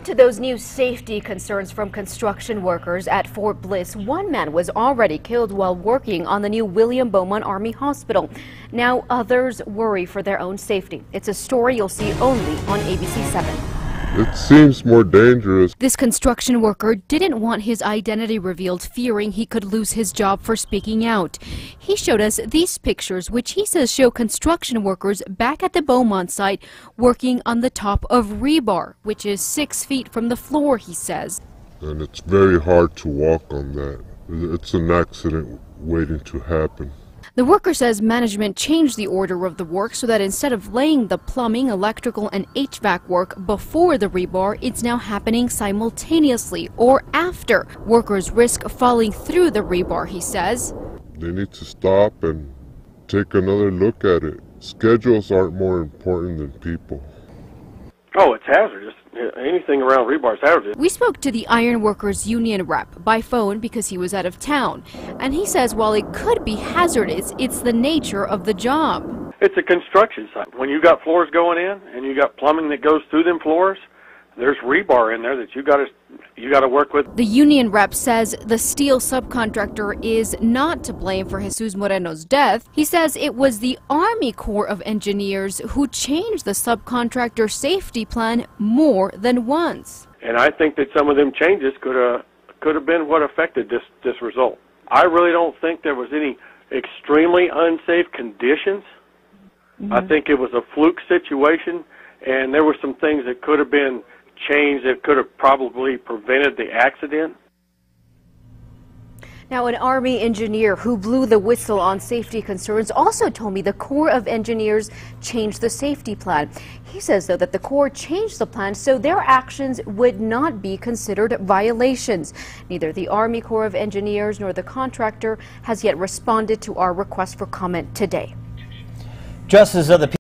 To those new safety concerns from construction workers at Fort Bliss, one man was already killed while working on the new Beaumont Army Hospital. Now others worry for their own safety. It's a story you'll see only on ABC-7. It seems more dangerous. This construction worker didn't want his identity revealed, fearing he could lose his job for speaking out. He showed us these pictures, which he says show construction workers back at the Beaumont site working on the top of rebar, which is 6 feet from the floor, he says. And it's very hard to walk on that. It's an accident waiting to happen. The worker says management changed the order of the work so that instead of laying the plumbing, electrical, and HVAC work before the rebar, it's now happening simultaneously or after. Workers risk falling through the rebar, he says. They need to stop and take another look at it. Schedules aren't more important than people. Oh, it's hazardous. Anything around rebar is hazardous. We spoke to the Iron Workers Union rep by phone because he was out of town. And he says while it could be hazardous, it's the nature of the job. It's a construction site. When you got floors going in and you got plumbing that goes through them floors, there's rebar in there that you got to work with. The union rep says the steel subcontractor is not to blame for Jesus Moreno's death. He says it was the Army Corps of Engineers who changed the subcontractor safety plan more than once. And I think that some of them changes could have been what affected this result. I really don't think there was any extremely unsafe conditions. I think it was a fluke situation, and there were some things that could have been changed that could have probably prevented the accident. Now, an Army engineer who blew the whistle on safety concerns also told me the Corps of Engineers changed the safety plan. He says, though, that the Corps changed the plan so their actions would not be considered violations. Neither the Army Corps of Engineers nor the contractor has yet responded to our request for comment today. Justice of the